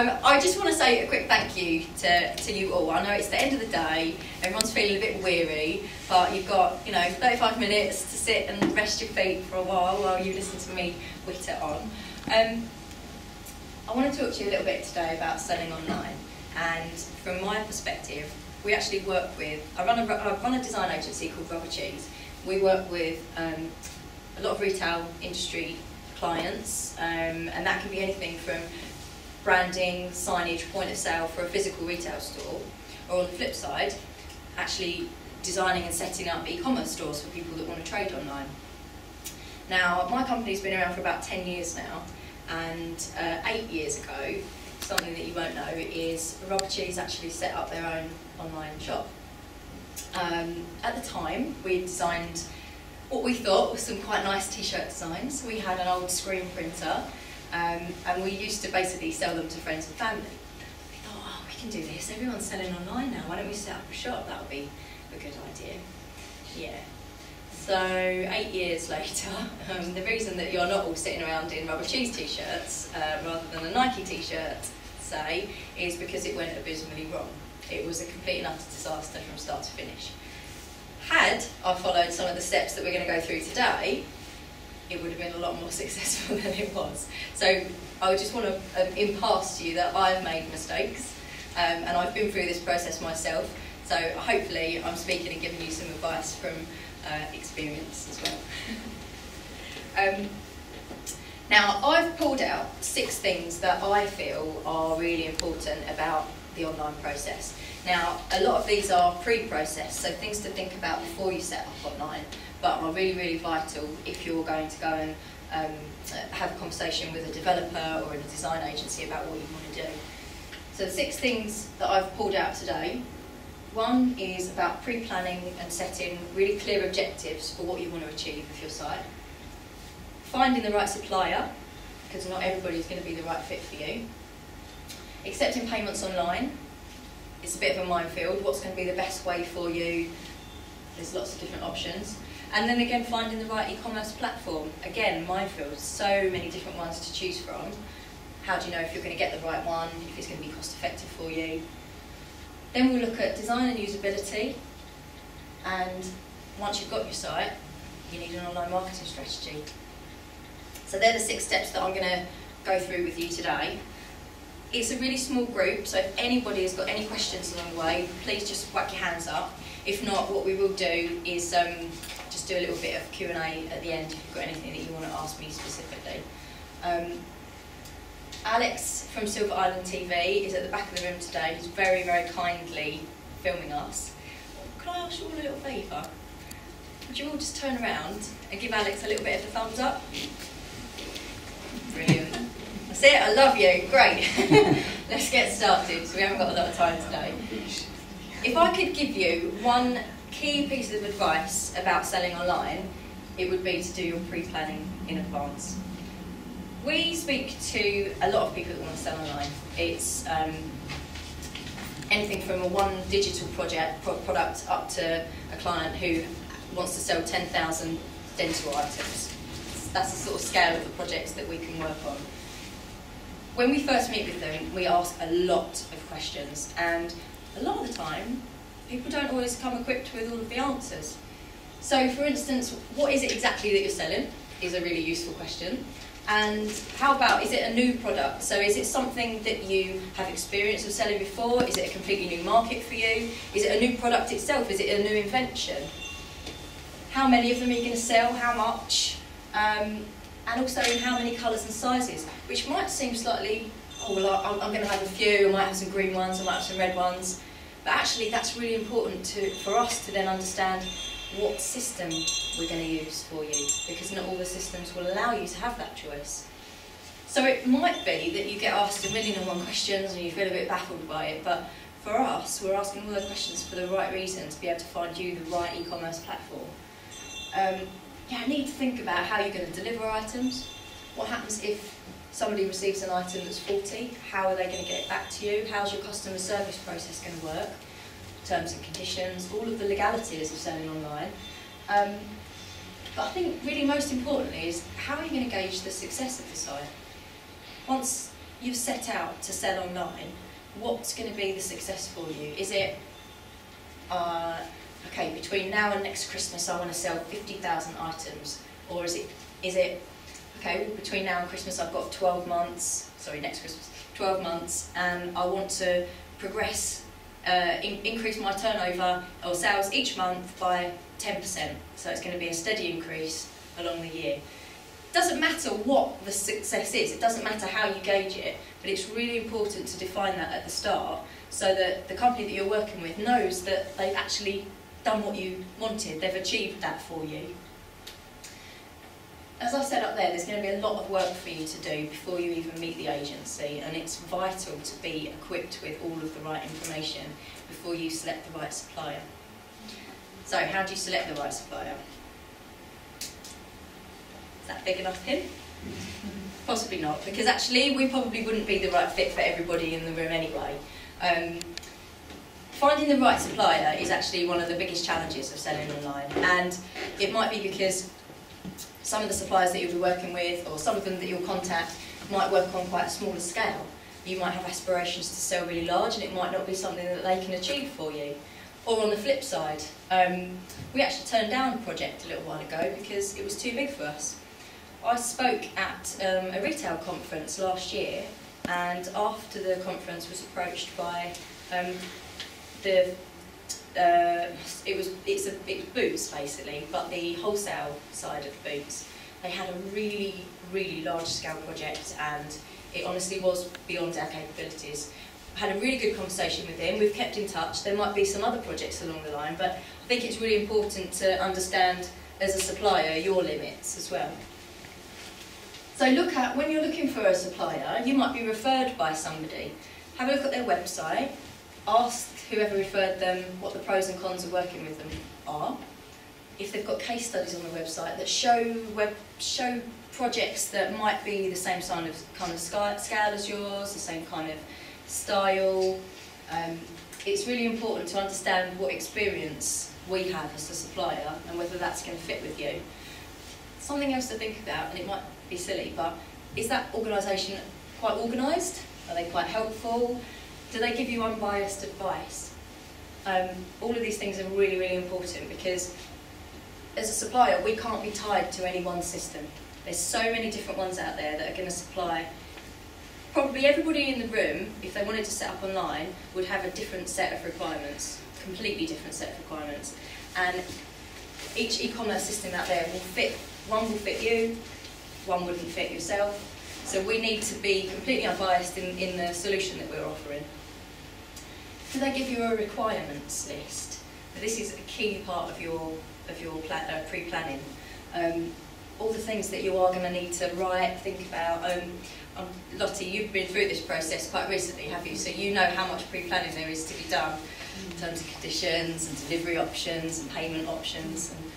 I just want to say a quick thank you to you all. I know it's the end of the day, everyone's feeling a bit weary, but you've got 35 minutes to sit and rest your feet for a while you listen to me witter on. I want to talk to you a little bit today about selling online, and from my perspective, we actually work with, I run a design agency called RubberCheese. We work with a lot of retail industry clients, and that can be anything from branding, signage, point of sale for a physical retail store, or on the flip side, actually designing and setting up e-commerce stores for people that want to trade online. Now, my company's been around for about 10 years now, and 8 years ago, something that you won't know is RubberCheese actually set up their own online shop. At the time, we designed what we thought was some quite nice t-shirt designs. We had an old screen printer, and we used to basically sell them to friends and family. We thought, oh, we can do this, everyone's selling online now, why don't we set up a shop? That would be a good idea. Yeah. So 8 years later, the reason that you're not all sitting around in RubberCheese t-shirts rather than a Nike t-shirt, say, is because it went abysmally wrong. It was a complete and utter disaster from start to finish. Had I followed some of the steps that we're going to go through today, it would have been a lot more successful than it was. So I would just want to impart to you that I've made mistakes, and I've been through this process myself, so hopefully I'm speaking and giving you some advice from experience as well. Now, I've pulled out 6 things that I feel are really important about the online process. Now, a lot of these are pre-processed, so things to think about before you set up online, but are really, really vital if you're going to go and have a conversation with a developer or in a design agency about what you want to do. So the 6 things that I've pulled out today. One is about pre-planning and setting really clear objectives for what you want to achieve with your site. Finding the right supplier, because not everybody's going to be the right fit for you. Accepting payments online. It's a bit of a minefield. What's going to be the best way for you? There's lots of different options. And then again, finding the right e-commerce platform. Again, minefield. So many different ones to choose from. How do you know if you're going to get the right one, if it's going to be cost effective for you? Then we'll look at design and usability, and once you've got your site, you need an online marketing strategy. So they're the 6 steps that I'm going to go through with you today. It's a really small group, so if anybody has got any questions along the way, please just whack your hands up. If not, what we will do is just do a little bit of Q&A at the end if you've got anything that you want to ask me specifically. Alex from Silverisland TV is at the back of the room today. He's very, very kindly filming us. Can I ask you all a little favour? Would you all just turn around and give Alex a little bit of a thumbs up? Brilliant. That's it, I love you. Great. Let's get started. So we haven't got a lot of time today. If I could give you one key piece of advice about selling online, it would be to do your pre-planning in advance. We speak to a lot of people that want to sell online. It's anything from one digital product up to a client who wants to sell 10,000 dental items. That's the sort of scale of the projects that we can work on. When we first meet with them, we ask a lot of questions, and a lot of the time, people don't always come equipped with all of the answers. So, for instance, what is it exactly that you're selling is a really useful question. And how about, is it a new product? So is it something that you have experience of selling before? Is it a completely new market for you? Is it a new product itself? Is it a new invention? How many of them are you going to sell? How much? And also in how many colours and sizes? Which might seem slightly, oh well, I'm going to have a few, I might have some green ones, I might have some red ones. But actually that's really important for us to then understand what system we're going to use for you, because not all the systems will allow you to have that choice. So it might be that you get asked 1,000,001 questions and you feel a bit baffled by it, but for us, we're asking all the questions for the right reason, to be able to find you the right e-commerce platform. You need to think about how you're going to deliver items. What happens if somebody receives an item that's faulty? How are they going to get it back to you? How's your customer service process going to work? Terms and conditions, all of the legalities of selling online. But I think really most importantly is how are you going to gauge the success of the site? Once you've set out to sell online, what's going to be the success for you? Is it, okay, between now and next Christmas I want to sell 50,000 items? Or is it, okay, well, between now and Christmas I've got 12 months, sorry, next Christmas, 12 months, and I want to progress, increase my turnover or sales each month by 10%. So it's going to be a steady increase along the year. It doesn't matter what the success is, it doesn't matter how you gauge it, but it's really important to define that at the start so that the company that you're working with knows that they've actually done what you wanted, they've achieved that for you. As I said up there's going to be a lot of work for you to do before you even meet the agency, and it's vital to be equipped with all of the right information before you select the right supplier. So, how do you select the right supplier? Is that big enough hint? Possibly not, because actually we probably wouldn't be the right fit for everybody in the room anyway. Finding the right supplier is actually one of the biggest challenges of selling online, and it might be because some of the suppliers that you'll be working with, or some of them that you'll contact, might work on quite a smaller scale. You might have aspirations to sell really large, and it might not be something that they can achieve for you. Or on the flip side, we actually turned down a project a little while ago because it was too big for us. I spoke at a retail conference last year, and after the conference was approached by it's Boots basically, but the wholesale side of Boots. They had a really, really large scale project, and it honestly was beyond our capabilities. I had a really good conversation with him. We've kept in touch. There might be some other projects along the line, but I think it's really important to understand as a supplier your limits as well. So look at, when you're looking for a supplier, you might be referred by somebody. Have a look at their website. Ask whoever referred them what the pros and cons of working with them are. If they've got case studies on the website that show projects that might be the same kind of scale as yours, the same kind of style. It's really important to understand what experience we have as a supplier and whether that's going to fit with you. Something else to think about, and it might be silly, but is that organisation quite organised? Are they quite helpful? Do they give you unbiased advice? All of these things are really, really important, because as a supplier we can't be tied to any one system. There's so many different ones out there that are going to supply. Probably everybody in the room, if they wanted to set up online, would have a different set of requirements, completely different set of requirements. And each e-commerce system out there will fit, one will fit you, one wouldn't fit yourself. So we need to be completely unbiased in the solution that we're offering. Do they give you a requirements list? Now, this is a key part of your pre-planning. All the things that you are going to need to write, think about. Lottie, you've been through this process quite recently, have you? So you know how much pre-planning there is to be done in terms of conditions and delivery options and payment options. And,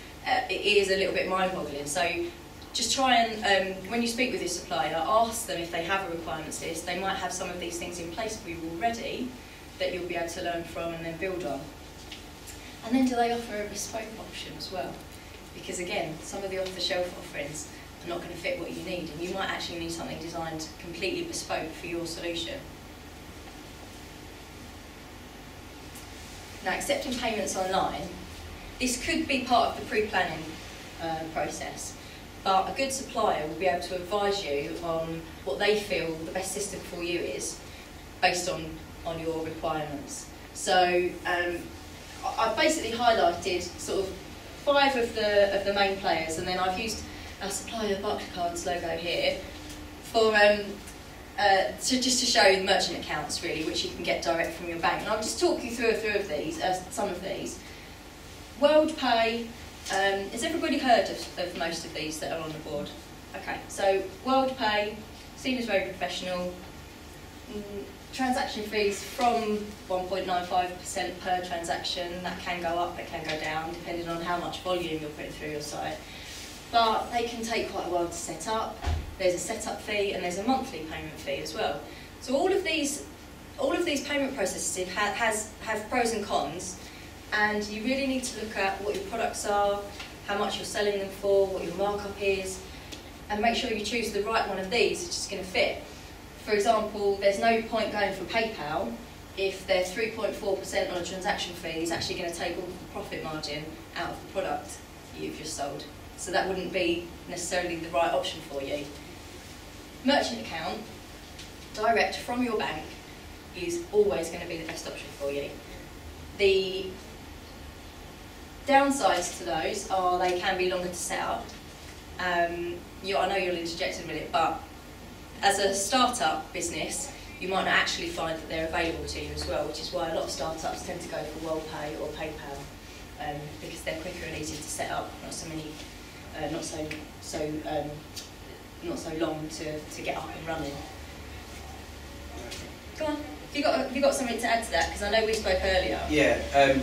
it is a little bit mind-boggling. So just try and, when you speak with your supplier, ask them if they have a requirements list. They might have some of these things in place for you already that you'll be able to learn from and then build on. And then do they offer a bespoke option as well? Because again, some of the off-the-shelf offerings are not going to fit what you need, and you might actually need something designed completely bespoke for your solution. Now, accepting payments online, this could be part of the pre-planning process, but a good supplier will be able to advise you on what they feel the best system for you is, based on your requirements. So I've basically highlighted sort of 5 of the main players, and then I've used our supplier Barclaycards logo here for just to show the merchant accounts really, which you can get direct from your bank. And I'll just talk you through a few of these, some of these. WorldPay. Has everybody heard of most of these that are on the board? Okay, so WorldPay, seen as very professional. Transaction fees from 1.95% per transaction. That can go up, it can go down, depending on how much volume you're putting through your site. But they can take quite a while to set up. There's a setup fee and there's a monthly payment fee as well. So all of these payment processes have pros and cons, and you really need to look at what your products are, how much you're selling them for, what your markup is, and make sure you choose the right one of these which is going to fit For example, there's no point going for PayPal if their 3.4% on a transaction fee is actually going to take all the profit margin out of the product you've just sold. So that wouldn't be necessarily the right option for you. Merchant account, direct from your bank, is always going to be the best option for you. The downsides to those are they can be longer to set up. I know you'll interject in a minute, but as a startup business, you might not actually find that they're available to you as well, which is why a lot of startups tend to go for WorldPay or PayPal, because they're quicker and easier to set up, not so long to get up and running. Go on, have you got something to add to that? Because I know we spoke earlier. Yeah,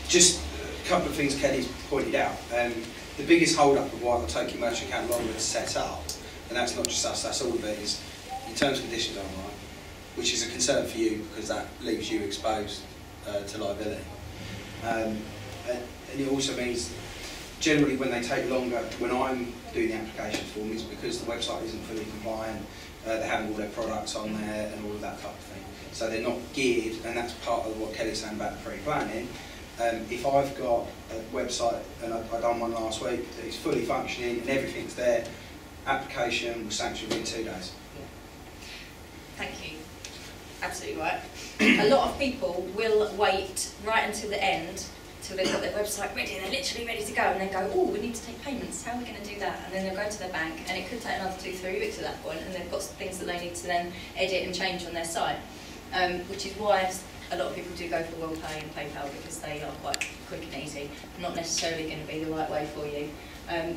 just a couple of things Kelly's pointed out. The biggest hold-up of why it'll take your merchant account longer to set up, and that's not just us, that's all of it, is your terms and conditions online, which is a concern for you because that leaves you exposed to liability. And it also means, generally when they take longer, when I'm doing the application form, is because the website isn't fully compliant, they haven't all their products on there and all of that type of thing. So they're not geared, and that's part of what Kelly's saying about the pre-planning. If I've got a website, and I've done one last week, that is fully functioning and everything's there, application will sanction within 2 days. Thank you. Absolutely right. A lot of people will wait right until the end, till they've got their website ready, they're literally ready to go, and then go, oh, we need to take payments, how are we going to do that? And then they'll go to their bank, and it could take another 2-3 weeks at that point, and they've got some things that they need to then edit and change on their site, which is why a lot of people do go for WorldPay and PayPal, because they are quite quick and easy, not necessarily going to be the right way for you.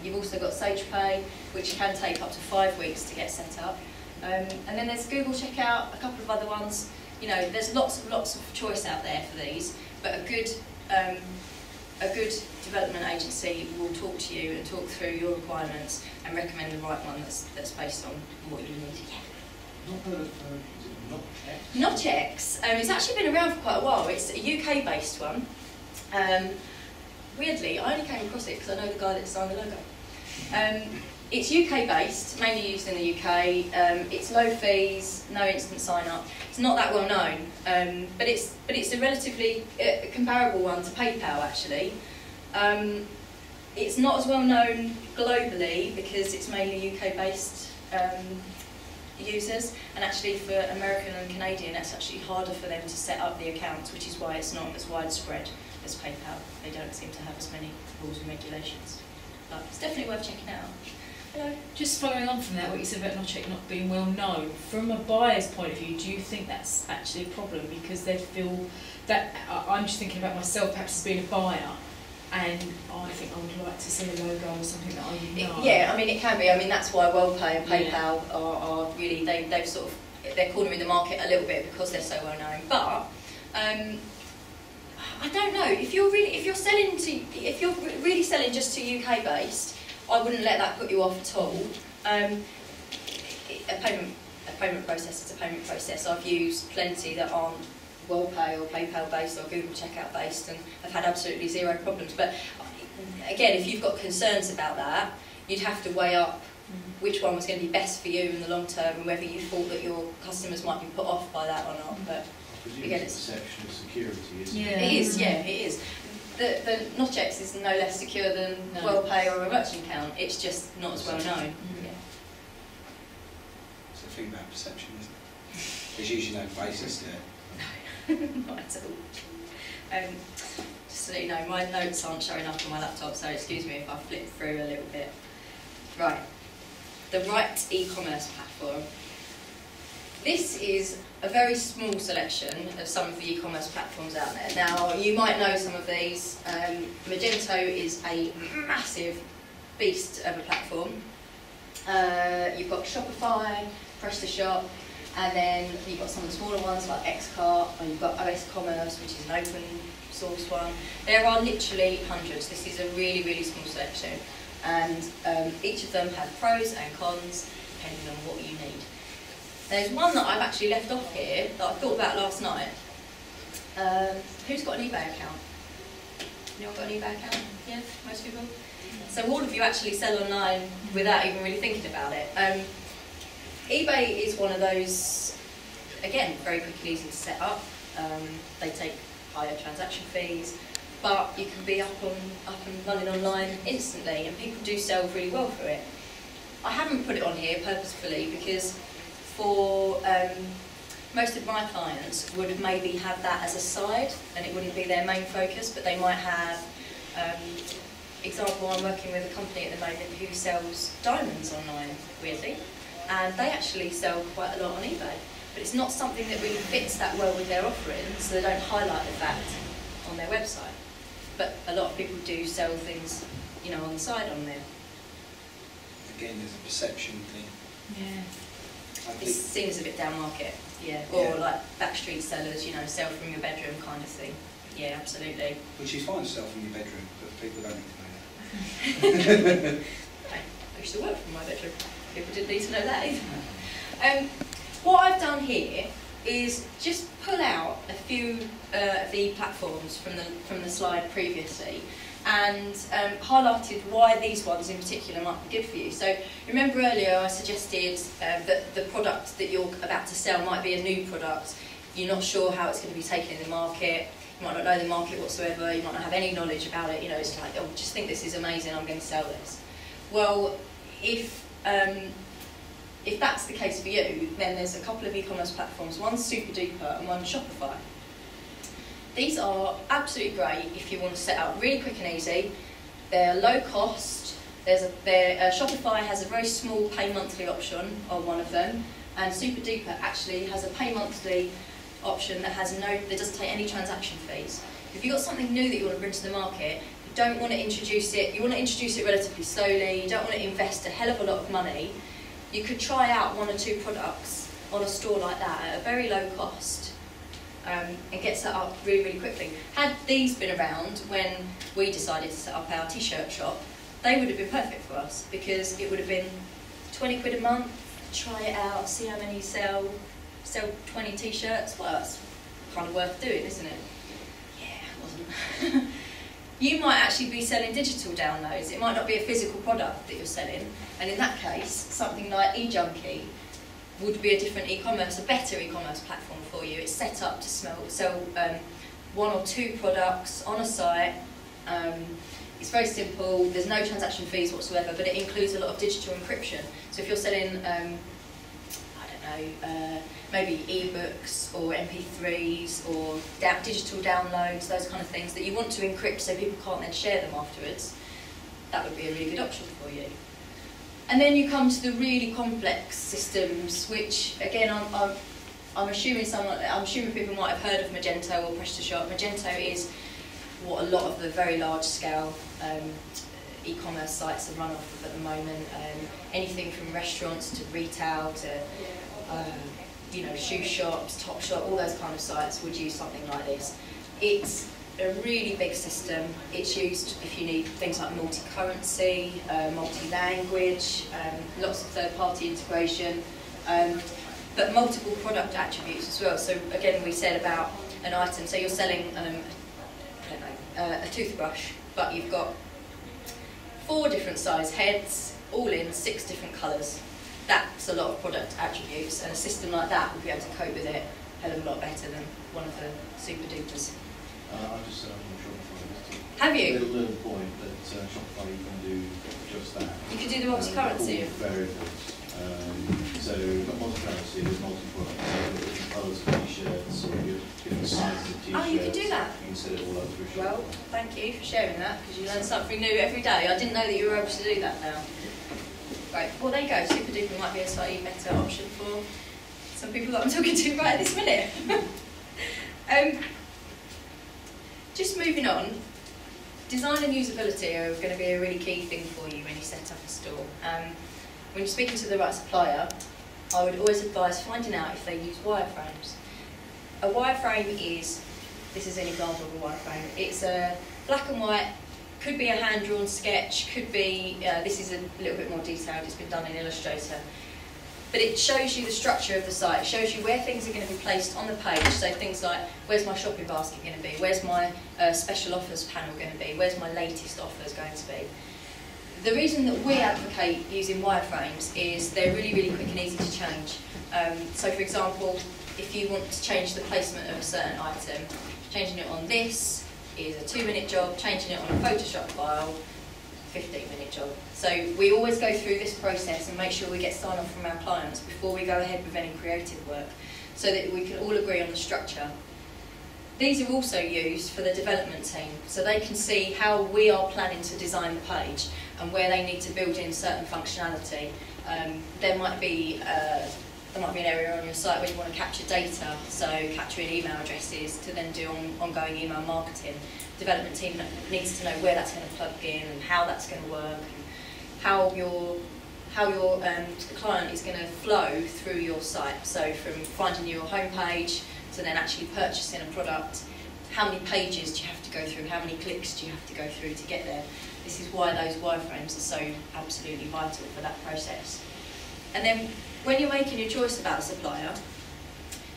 You've also got SagePay, which can take up to 5 weeks to get set up. And then there's Google Checkout, a couple of other ones. You know, there's lots of choice out there for these, but a good development agency will talk to you and talk through your requirements and recommend the right one that's based on what you need. Yeah. Notchex. It's actually been around for quite a while. It's a UK-based one. Weirdly, I only came across it because I know the guy that designed the logo. It's UK-based, mainly used in the UK. It's low fees, no instant sign-up. It's not that well known, but it's a relatively comparable one to PayPal actually. It's not as well known globally because it's mainly UK-based users, and actually for American and Canadian, it's actually harder for them to set up the accounts, which is why it's not as widespread as PayPal. They don't seem to have as many rules and regulations, but it's definitely worth checking out. Hello. Just following on from that, what you said about Notchex not being well known, from a buyer's point of view, do you think that's actually a problem? Because they feel that, I'm just thinking about myself perhaps as being a buyer, and I think I would like to see a logo or something that I would know. Yeah, I mean it can be. I mean that's why WorldPay and PayPal are really, they've sort of, they're cornering the market a little bit because they're so well known. But I don't know, if you're really selling just to UK based, I wouldn't let that put you off at all. A payment process is a payment process. I've used plenty that aren't WorldPay or PayPal based or Google Checkout based, and I've had absolutely zero problems. But again, if you've got concerns about that, you'd have to weigh up which one was going to be best for you in the long term, and whether you thought that your customers might be put off by that or not. But again, it's perception of security, isn't it? It is, yeah, it is. The Notchex is no less secure than WorldPay or a merchant account. It's just not as well known. Yeah. It's a thing about perception, isn't it? There's usually no basis to it. No, not at all. Just so you know, my notes aren't showing up on my laptop, so excuse me if I flip through a little bit. Right, the right e-commerce platform. This is a very small selection of some of the e-commerce platforms out there. Now, you might know some of these. Magento is a massive beast of a platform. You've got Shopify, PrestaShop, and then you've got some of the smaller ones like Xcart, and you've got OS Commerce, which is an open source one. There are literally hundreds. This is a really, really small selection. And each of them have pros and cons, depending on what you need. There's one that I've actually left off here that I thought about last night. Who's got an eBay account? Anyone got an eBay account? Yeah, most people? So all of you actually sell online without even really thinking about it. eBay is one of those, again, very quick and easy to set up. They take higher transaction fees, but you can be up and running online instantly, and people do sell really well for it. I haven't put it on here purposefully because for most of my clients would maybe have that as a side, and it wouldn't be their main focus, but they might have, example, I'm working with a company at the moment who sells diamonds online, weirdly, and they actually sell quite a lot on eBay, but it's not something that really fits that well with their offering, so they don't highlight the fact on their website. But a lot of people do sell things, you know, on the side on there. Again, there's a perception thing. Yeah. It's seen as a bit down market, yeah. Or like backstreet sellers, you know, sell from your bedroom kind of thing. Yeah, absolutely. Which is fine to sell from your bedroom, but people don't need to know that. I used to work from my bedroom. People didn't need to know that either. What I've done here is just pull out a few of the platforms from the slide previously, and highlighted why these ones in particular might be good for you. So remember earlier I suggested that the product that you're about to sell might be a new product. You're not sure how it's going to be taken in the market. You might not know the market whatsoever. You might not have any knowledge about it. You know, it's like, oh, just think this is amazing, I'm going to sell this. Well, if that's the case for you, then there's a couple of e-commerce platforms. One's Super Duper and one's Shopify. These are absolutely great if you want to set up really quick and easy. They're low cost. Shopify has a very small pay monthly option on one of them, and Super Duper actually has a pay monthly option that doesn't take any transaction fees. If you've got something new that you want to bring to the market, you don't want to introduce it. You want to introduce it relatively slowly. You don't want to invest a hell of a lot of money. You could try out 1 or 2 products on a store like that at a very low cost. And get set up really, really quickly. Had these been around when we decided to set up our t-shirt shop, they would have been perfect for us, because it would have been 20 quid a month, try it out, see how many sell 20 t-shirts. Well, that's kind of worth doing, isn't it? Yeah, it wasn't. You might actually be selling digital downloads. It might not be a physical product that you're selling, and in that case, something like eJunkie would be a different e-commerce, a better e-commerce platform for you. It's set up to sell 1 or 2 products on a site. It's very simple. There's no transaction fees whatsoever, but it includes a lot of digital encryption. So if you're selling, maybe ebooks or MP3s or digital downloads, those kind of things that you want to encrypt so people can't then share them afterwards, that would be a really good option for you. And then you come to the really complex systems, which again, I'm assuming people might have heard of Magento or PrestaShop. Magento is what a lot of the very large scale e-commerce sites are run off of at the moment. Anything from restaurants to retail to shoe shops, Topshop, all those kind of sites would use something like this. It's a really big system. It's used if you need things like multi-currency, multi-language, lots of third-party integration, but multiple product attributes as well. So again, we said about an item. So you're selling, a toothbrush, but you've got 4 different size heads, all in 6 different colours. That's a lot of product attributes, and a system like that would be able to cope with it a hell of a lot better than one of the Super Dupers. I've just set up on Shopify. Have you? Little point that Shopify you can do just that. You can do the multi-currency. Variables. So multi-currency is multi-product. So different colours of t-shirts or different sizes of t-shirts. Oh, you can do that. You can set it all up through Shopify. Well, thank you for sharing that, because you learn something new every day. I didn't know that you were able to do that now. Right, well there you go. Super Duper might be a slightly better option for some people that I'm talking to right at this minute. Just moving on, design and usability are going to be a really key thing for you when you set up a store. When you're speaking to the right supplier, I would always advise finding out if they use wireframes. A wireframe this is an example of a wireframe. It's a black and white, could be a hand-drawn sketch, could be, this is a little bit more detailed, it's been done in Illustrator. But it shows you the structure of the site, it shows you where things are going to be placed on the page, so things like, where's my shopping basket going to be, where's my special offers panel going to be, where's my latest offers going to be. The reason that we advocate using wireframes is they're really, really quick and easy to change. So for example, if you want to change the placement of a certain item, changing it on this is a 2-minute job, changing it on a Photoshop file, 15-minute job. So we always go through this process and make sure we get sign-off from our clients before we go ahead with any creative work, so that we can all agree on the structure. These are also used for the development team, so they can see how we are planning to design the page and where they need to build in certain functionality. There might be an area on your site where you want to capture data, so capturing email addresses to then do ongoing email marketing. Development team needs to know where that's going to plug in and how that's going to work, and how your client is going to flow through your site. So from finding your homepage to then actually purchasing a product, how many pages do you have to go through, how many clicks do you have to go through to get there. This is why those wireframes are so absolutely vital for that process. And then when you're making your choice about a supplier,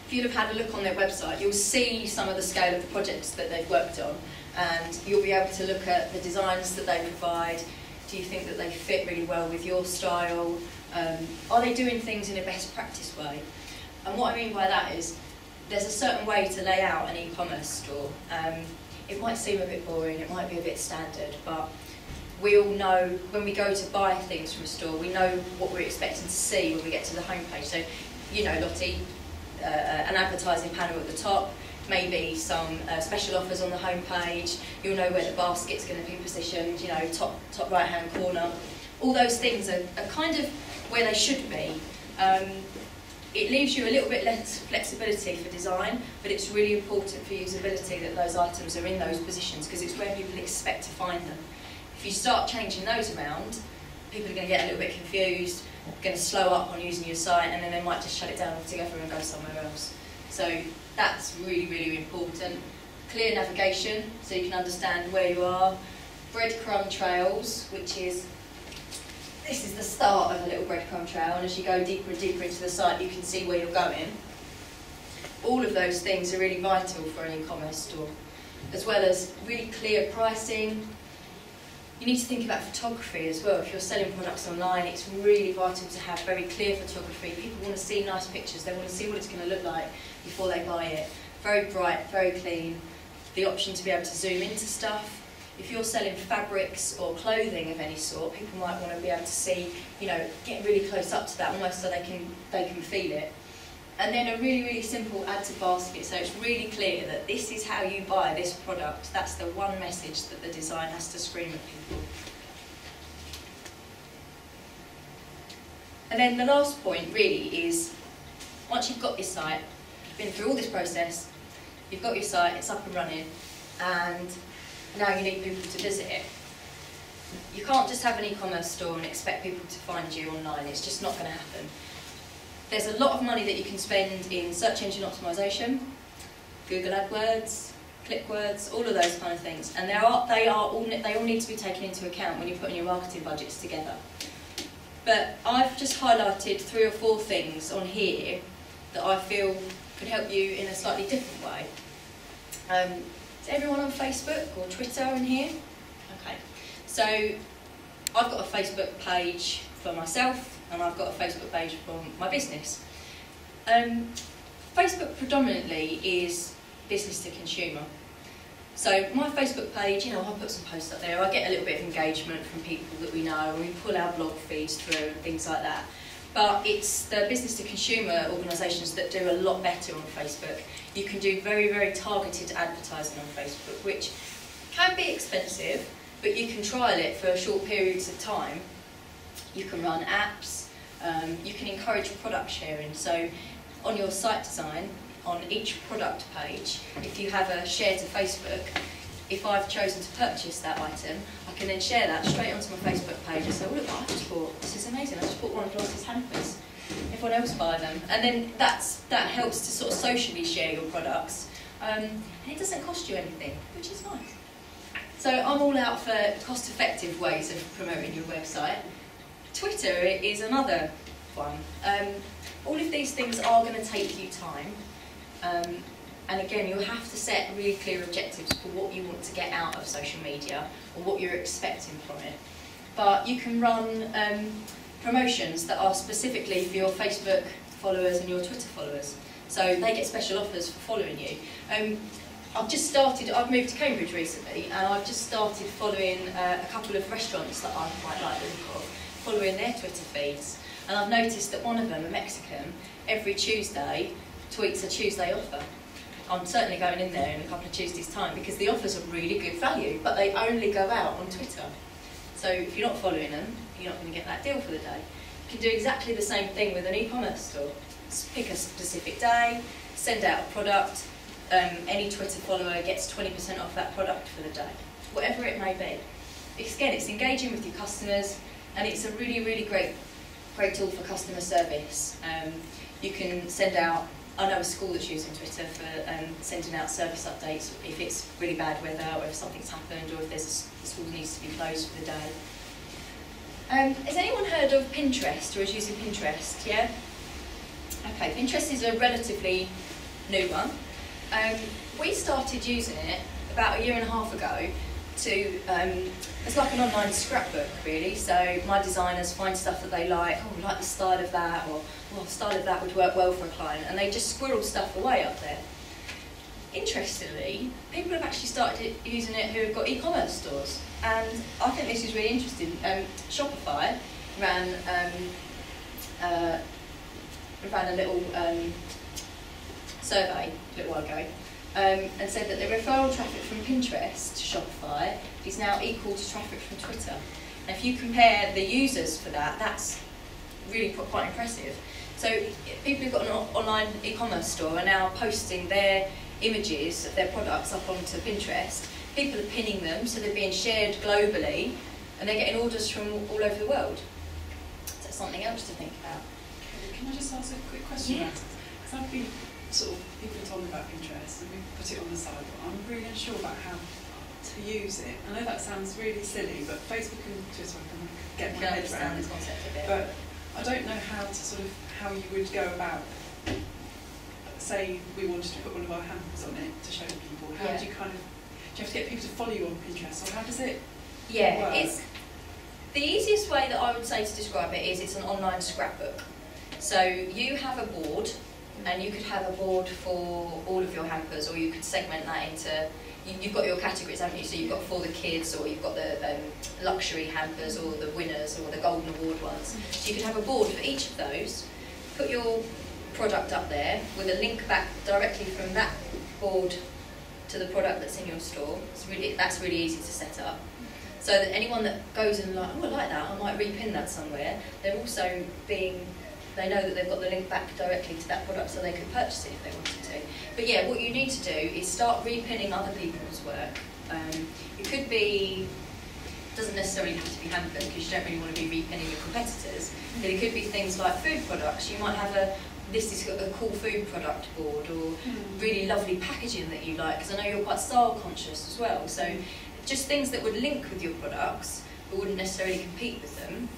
if you'd have had a look on their website, you'll see some of the scale of the projects that they've worked on, and you'll be able to look at the designs that they provide. Do you think that they fit really well with your style? Are they doing things in a best practice way? And what I mean by that is, there's a certain way to lay out an e-commerce store. It might seem a bit boring, it might be a bit standard, but we all know when we go to buy things from a store, we know what we're expecting to see when we get to the homepage. So, you know, Lottie, an advertising panel at the top, maybe some special offers on the homepage. You'll know where the basket's going to be positioned, you know, top right-hand corner. All those things are kind of where they should be. It leaves you a little bit less flexibility for design, but it's really important for usability that those items are in those positions, because it's where people expect to find them. If you start changing those around, people are going to get a little bit confused, going to slow up on using your site, and then they might just shut it down altogether and go somewhere else. So that's really, really important. Clear navigation, so you can understand where you are. Breadcrumb trails, which is, this is the start of a little breadcrumb trail, and as you go deeper and deeper into the site, you can see where you're going. All of those things are really vital for an e-commerce store, as well as really clear pricing. You need to think about photography as well. If you're selling products online, it's really vital to have very clear photography. People want to see nice pictures, they want to see what it's going to look like before they buy it. Very bright, very clean. The option to be able to zoom into stuff. If you're selling fabrics or clothing of any sort, people might want to be able to see, you know, get really close up to that almost so they can feel it. And then a really, really simple add to basket, so it's really clear that this is how you buy this product. That's the one message that the design has to scream at people. And then the last point really is, once you've got your site, you've been through all this process, you've got your site, it's up and running, and now you need people to visit it. You can't just have an e-commerce store and expect people to find you online. It's just not going to happen. There's a lot of money that you can spend in search engine optimization, Google AdWords, ClickWords, all of those kind of things, and they all need to be taken into account when you're putting your marketing budgets together. But I've just highlighted 3 or 4 things on here that I feel could help you in a slightly different way. Is everyone on Facebook or Twitter in here? Okay, so I've got a Facebook page for myself, and I've got a Facebook page for my business. Facebook predominantly is business to consumer. So my Facebook page, you know, I put some posts up there, I get a little bit of engagement from people that we know, and we pull our blog feeds through and things like that. But it's the business to consumer organisations that do a lot better on Facebook. You can do very, very targeted advertising on Facebook, which can be expensive, but you can trial it for short periods of time. You can run apps, you can encourage product sharing. So on your site design, on each product page, if you have a share to Facebook, if I've chosen to purchase that item, I can then share that straight onto my Facebook page and say, oh look what I just bought, this is amazing, I just bought one of Lottie's hampers. Everyone else buy them. And then that helps to sort of socially share your products. And it doesn't cost you anything, which is nice. So I'm all out for cost-effective ways of promoting your website. Twitter is another one. All of these things are going to take you time. And again, you'll have to set really clear objectives for what you want to get out of social media or what you're expecting from it. but you can run promotions that are specifically for your Facebook followers and your Twitter followers. So they get special offers for following you. I've moved to Cambridge recently, and I've just started following a couple of restaurants that I quite like the look of, following their Twitter feeds. And I've noticed that one of them, a Mexican, every Tuesday tweets a Tuesday offer. I'm certainly going in there in a couple of Tuesdays' time because the offers are really good value, but they only go out on Twitter. So if you're not following them, you're not going to get that deal for the day. You can do exactly the same thing with an e-commerce store. Pick a specific day, send out a product, any Twitter follower gets 20% off that product for the day, whatever it may be. Again, it's engaging with your customers, and it's a really, really great tool for customer service. You can send out, I know a school that's using Twitter for sending out service updates if it's really bad weather, or if something's happened, or if the school needs to be closed for the day. Has anyone heard of Pinterest, or is using Pinterest? Yeah? Okay, Pinterest is a relatively new one. We started using it about 1.5 years ago to, it's like an online scrapbook really, so my designers find stuff that they like, oh we like the style of that, or well, the style of that would work well for a client, and they just squirrel stuff away up there. Interestingly, people have actually started using it who have got e-commerce stores, and I think this is really interesting. Shopify ran a little survey a little while ago, and said that the referral traffic from Pinterest to Shopify is now equal to traffic from Twitter. And if you compare the users for that, that's really quite impressive. So people who've got an online e-commerce store are now posting their images of their products up onto Pinterest. People are pinning them, so they're being shared globally, and they're getting orders from all over the world. So that's something else to think about. Can I just ask a quick question? Yeah. Because I've been people have told me about Pinterest and we put it on the side, but I'm really unsure about how to use it. I know that sounds really silly, but Facebook and Twitter I can get my head around. The concept of it. But I don't know how you would go about, say we wanted to put one of our hampers on it to show people. How do you do you have to get people to follow you on Pinterest, or how does it work? It's the easiest way that I would say to describe it is it's an online scrapbook. So you have a board, and you could have a board for all of your hampers, or you could segment that into, you've got your categories, haven't you? So you've got for the kids, or you've got the luxury hampers, or the winners, or the golden award ones. So you could have a board for each of those, put your product up there with a link back directly from that board to the product that's in your store. That's really easy to set up. So that anyone that goes and like, oh I like that, I might repin that somewhere, they're also they know that they've got the link back directly to that product, so they could purchase it if they wanted to. But yeah, what you need to do is start repinning other people's work. It could be, doesn't necessarily have to be hampers, because you don't really want to be repinning your competitors, but it could be things like food products. You might have this is a cool food product board, or really lovely packaging that you like, because I know you're quite style conscious as well. So just things that would link with your products, but wouldn't necessarily compete with them.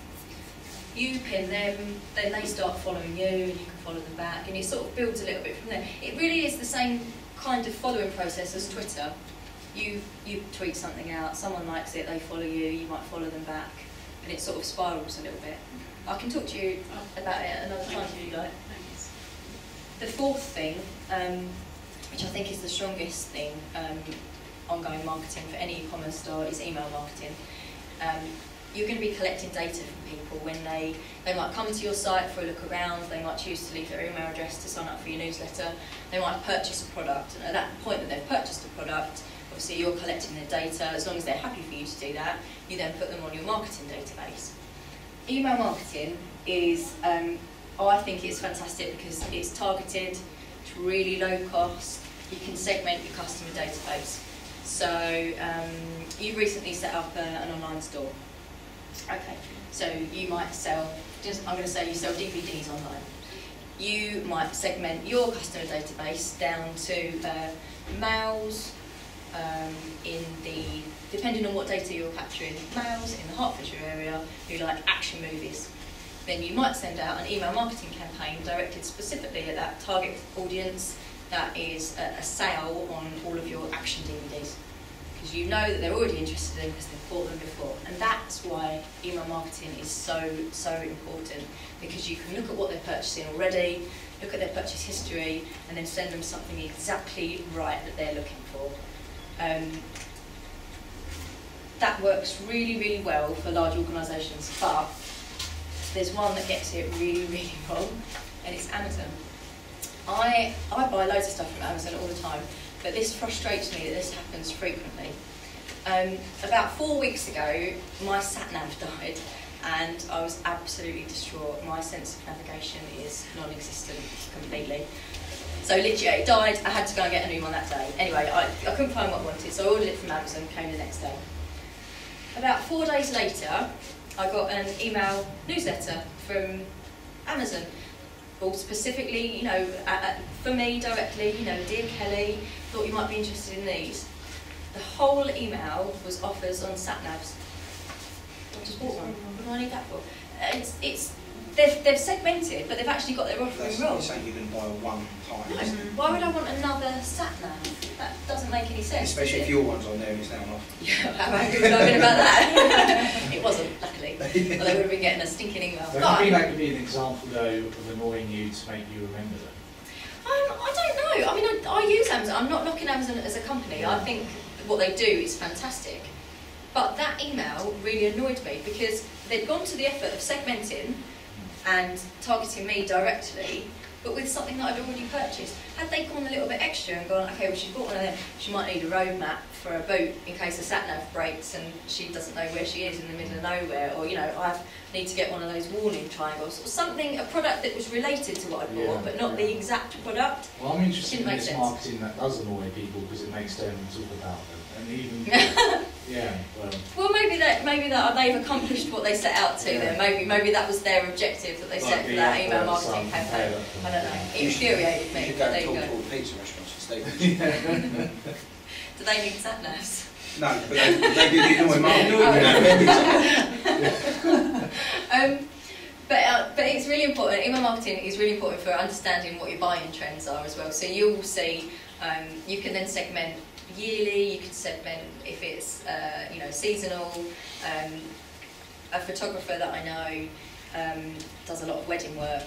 You pin them, then they start following you, and you can follow them back, and it sort of builds a little bit from there. It really is the same kind of following process as Twitter. You tweet something out, someone likes it, they follow you, you might follow them back, and it sort of spirals a little bit. I can talk to you about it another time if you like. Thanks. The fourth thing, which I think is the strongest thing, ongoing marketing for any e-commerce store, is email marketing. You're going to be collecting data from people when they might come to your site for a look around, they might choose to leave their email address to sign up for your newsletter, they might purchase a product, and at that point that they've purchased a product, obviously you're collecting their data. As long as they're happy for you to do that, you then put them on your marketing database. Email marketing is, I think it's fantastic because it's targeted, it's really low cost, you can segment your customer database. So you've recently set up an online store. Okay, so you might sell, I'm going to say you sell DVDs online. You might segment your customer database down to males depending on what data you're capturing, males in the Hertfordshire area who like action movies. Then you might send out an email marketing campaign directed specifically at that target audience that is a sale on all of your action DVDs. Because because you know that they're already interested in because they've bought them before. And that's why email marketing is so important, because you can look at what they're purchasing already, look at their purchase history, and then send them something exactly right that they're looking for. That works really, really well for large organisations, but there's one that gets it really, really wrong, and it's Amazon. I buy loads of stuff from Amazon all the time, but this frustrates me that this happens frequently. About 4 weeks ago, my sat-nav died, and I was absolutely distraught. My sense of navigation is non-existent completely. So literally, it died, I had to go and get a new one that day. Anyway, I couldn't find what I wanted, so I ordered it from Amazon, came the next day. About 4 days later, I got an email newsletter from Amazon, all specifically, you know, for me directly, you know, dear Kelly, thought you might be interested in these. The whole email was offers on sat-navs. I just bought one. What do I need that for? They've segmented, but they've actually got their offering wrong. You're saying you're going to buy one time. No. Why would I want another sat-nav? That doesn't make any sense. Especially if your one's on there and it's now off. Yeah, how angry would I have been about that? It wasn't, luckily. Or they would have been getting a stinking email. So I think that could be an example, though, of annoying you to make you remember them. I don't know. I mean, I use Amazon. I'm not knocking Amazon as a company. I think what they do is fantastic. But that email really annoyed me because they'd gone to the effort of segmenting and targeting me directly, but with something that I'd already purchased. Had they gone a little bit extra and gone, okay, well, she's bought one of them, she might need a roadmap for a boot in case the sat-nav breaks and she doesn't know where she is in the middle of nowhere, or, you know, I need to get one of those warning triangles, or something, a product that was related to what I bought, but not the exact product. Well, I'm interested in this sense. marketing that does annoy people because it makes them talk about them. And even, well, maybe that they've accomplished what they set out to. Then maybe that was their objective that they set for that email marketing campaign. I don't know. It infuriated me. You should go and talk to all the pizza restaurants and Stevens. Do they need sat-navs? No, but they do the annoying marketing. But it's really important. Email marketing is really important for understanding what your buying trends are as well. So you will see. You can then segment yearly. You can segment if it's you know, seasonal. A photographer that I know does a lot of wedding work,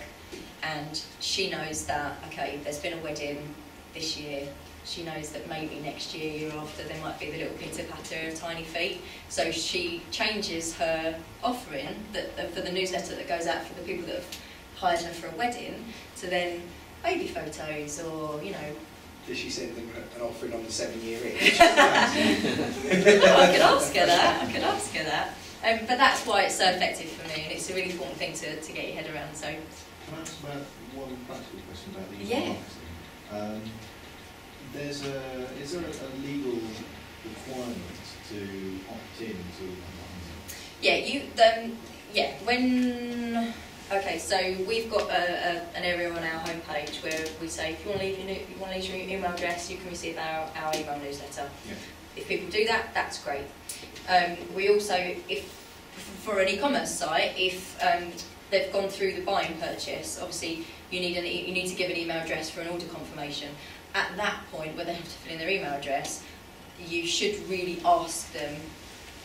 and she knows that, okay, there's been a wedding this year. She knows that maybe next year, year after, there might be the little pitter-patter of tiny feet. So she changes her offering for the newsletter that goes out for the people that have hired her for a wedding to then baby photos, or, you know. Does she send them an offering on the 7-year itch? I could ask her that. But that's why it's so effective for me, and it's a really important thing to get your head around. So. Can I ask about one practical question about the email marketing? Is there a legal requirement to opt in to email marketing? Okay, so we've got an area on our homepage where we say if you want to leave your email address, you can receive our email newsletter. Yeah. If people do that, that's great. We also, if for an e-commerce site, if they've gone through the buying purchase, obviously you need to give an email address for an order confirmation. At that point, where they have to fill in their email address, you should really ask them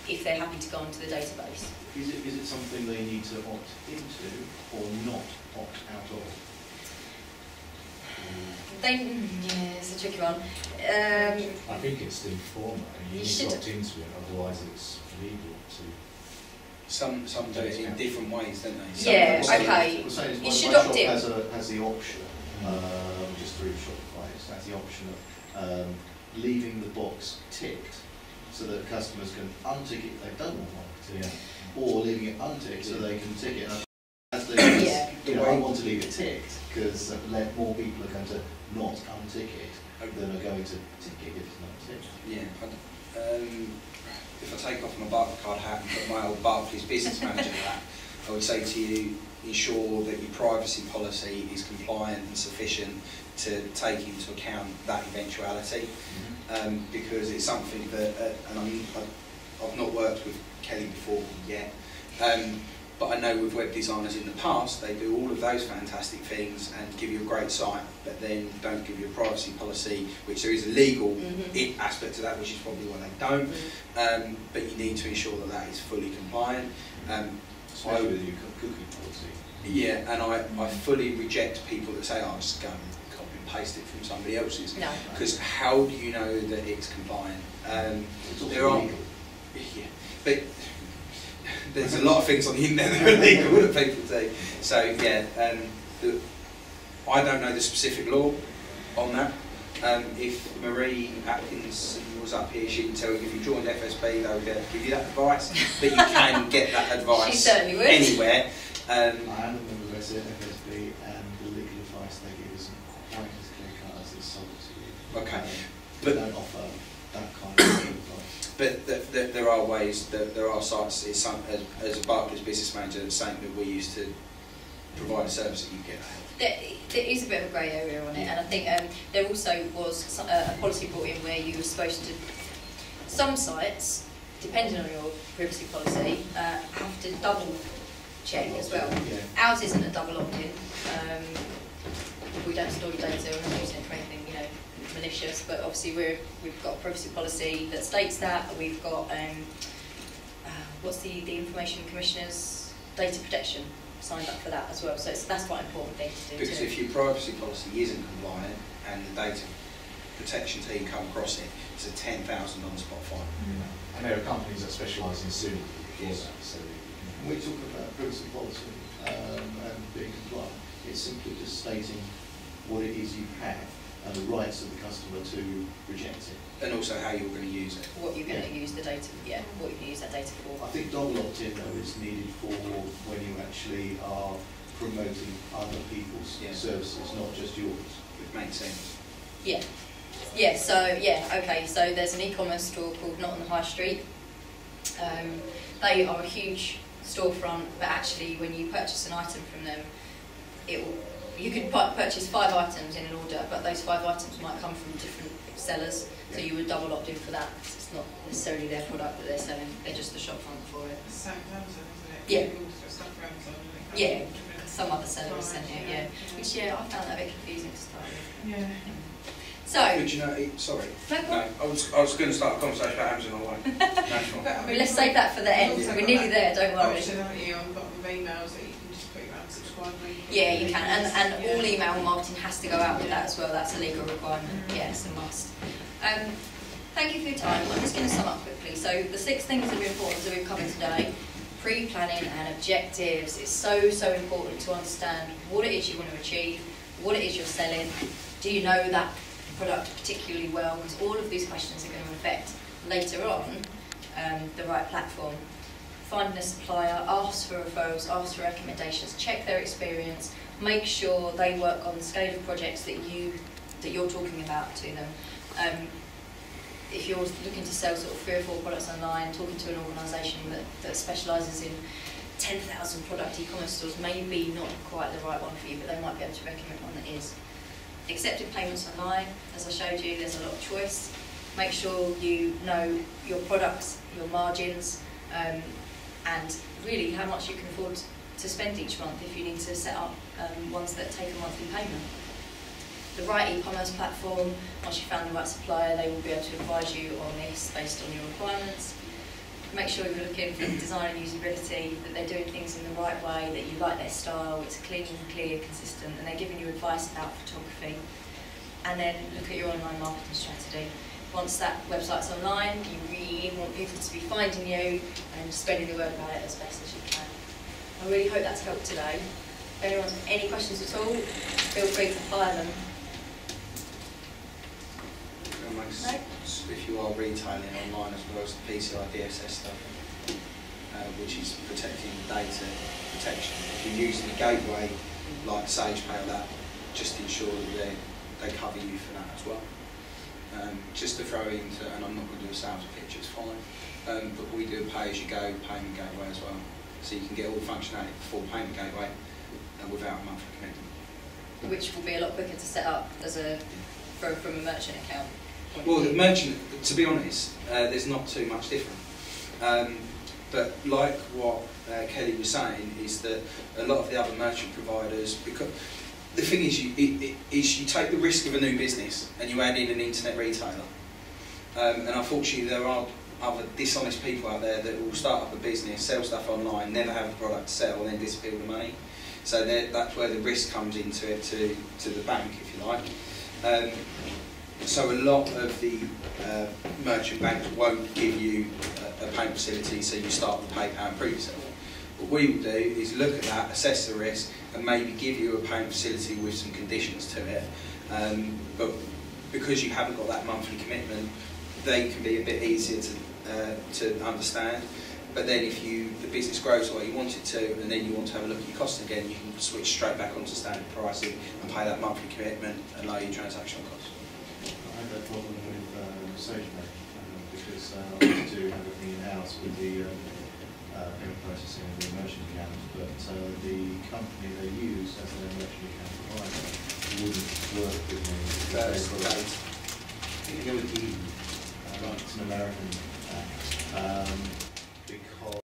if they're happy to go onto the database. Is it something they need to opt into or not opt out of? It's a tricky one. I think it's the former. You need to opt into it, otherwise it's legal to. Some do it in different ways, don't they? Yeah, okay. You should opt in. Has the option, just through Shopify, it has the option of leaving the box ticked so that customers can untick it if they don't want marketing, or leaving it unticked so they can tick it. As they I want to leave it ticked because more people are going to not untick it than are going to tick it if it's not ticked. Yeah. If I take off my Barclaycard hat and put my old Barclays business manager hat, I would say to you, ensure that your privacy policy is compliant and sufficient to take into account that eventuality, because it's something that, and I've not worked with Kelly before yet, But I know with web designers in the past, they do all of those fantastic things and give you a great site, but then don't give you a privacy policy, which there is a legal aspect to that, which is probably why they don't. But you need to ensure that that is fully compliant. Especially with your cookie policy. Yeah, and I fully reject people that say, "Oh, I'll just go and copy and paste it from somebody else's." No. Because how do you know that it's compliant? It's also There are, legal. yeah, but there's a lot of things on the internet that are illegal that people do. So yeah, I don't know the specific law on that. If Marie Atkinson was up here, she can tell you if you joined FSB, they would be able to give you that advice. But you can get that advice She certainly would. anywhere. I am a member of FSB, and the legal advice they give isn't quite as clear-cut as it's sold to you. Okay, They but don't offer that kind of legal advice. But there are ways, there are sites, it's some, as a Barclays business manager, that's saying that we used to provide a service that you get. There is a bit of a grey area on it, and I think there also was a policy brought in where you were supposed to, some sites, depending on your privacy policy, have to double check as well. Yeah. Ours isn't a double opt-in. We don't store your data, we're not using it for anything, you know, malicious, but obviously we've got a privacy policy that states that. We've got what's the Information Commissioner's data protection signed up for that as well. So that's quite an important thing to do. Because if your privacy policy isn't compliant and the data protection team come across it, it's a $10,000 on the spot fine. And there are companies that specialise in suing for Yes. that. So When we talk about privacy policy and being compliant, it's simply just stating what it is you have and the rights of the customer to reject it. And also how you're going to use it. what you're going to use the data, what you can use that data for. I think double opt-in though is needed for when you actually are promoting other people's services, not just yours. It makes sense. Yeah. Yeah, so, okay, so there's an e-commerce store called Not on the High Street. They are a huge storefront, but actually when you purchase an item from them, you could purchase 5 items in an order, but those 5 items might come from different sellers, so you would double opt in for that. It's not necessarily their product that they're selling, they're just the shop front for it. It's the same with Amazon, isn't it? Yeah. People order stuff for Amazon and it comes Yeah, from different some other seller has sent it, Yeah. Which, I found that a bit confusing to start with. Yeah. So, But you know, sorry. no No, problem. I was going to start a conversation about Amazon all right. Natural. But, I mean, Let's save that for the end. also We're got nearly that there, don't worry. option, haven't you, on the bottom of emails that you can just put your unsubscribe link. Yeah, you can, and all email marketing has to go out with that as well. That's a legal requirement. Mm. Yeah, it's a must. Thank you for your time. I'm just going to sum up quickly. So the 6 things that are important that we've covered today: pre-planning and objectives. It's so important to understand what it is you want to achieve, what it is you're selling. Do you know that product particularly well? Because all of these questions are going to affect later on the right platform. Finding a supplier, ask for referrals, ask for recommendations, check their experience, make sure they work on the scale of projects that you're talking about to them. If you're looking to sell sort of 3 or 4 products online, talking to an organisation that specialises in 10,000 product e-commerce stores, maybe not quite the right one for you, but they might be able to recommend one that is. Accepted payments online, as I showed you, there's a lot of choice. Make sure you know your products, your margins, and really how much you can afford to spend each month if you need to set up ones that take a monthly payment. The right e-commerce platform, once you've found the right supplier, they will be able to advise you on this based on your requirements. Make sure you're looking for design and usability, that they're doing things in the right way, that you like their style, it's clean and clear, consistent, and they're giving you advice about photography. And then look at your online marketing strategy. Once that website's online, you really want people to be finding you and spreading the word about it as best as you can. I really hope that's helped today. If anyone's got any questions at all, feel free to fire them. No? If you are retailing online as well as the PCI DSS stuff, which is protecting data protection. If you're using a gateway like SagePay or that, just ensure that they cover you for that as well. Just to throw into, and I'm not going to do a sales pitch, it's fine, but we do a pay-as-you-go payment gateway as well. So you can get all the functionality for payment gateway without a monthly commitment. Which will be a lot quicker to set up as from a merchant account. Well, the merchant, to be honest, there's not too much different. But like what Kelly was saying, is that a lot of the other merchant providers, because the thing is, you take the risk of a new business and you add in an internet retailer. And unfortunately there are other dishonest people out there that will start up a business, sell stuff online, never have a product to sell, and then disappear with the money. So that's where the risk comes into it, to the bank, if you like. So a lot of the merchant banks won't give you a payment facility, so you start with PayPal and prove yourself. What we will do is look at that, assess the risk, and maybe give you a payment facility with some conditions to it. But because you haven't got that monthly commitment, they can be a bit easier to understand. But then if the business grows the way you want it to, and then you want to have a look at your costs again, you can switch straight back onto standard pricing and pay that monthly commitment and lower your transactional costs. I had that problem with SageMaker because I wanted to have everything in-house with the payment processing of the merchant account, but the company they use as their merchant account provider wouldn't work with me. I think they were It's an American act. Because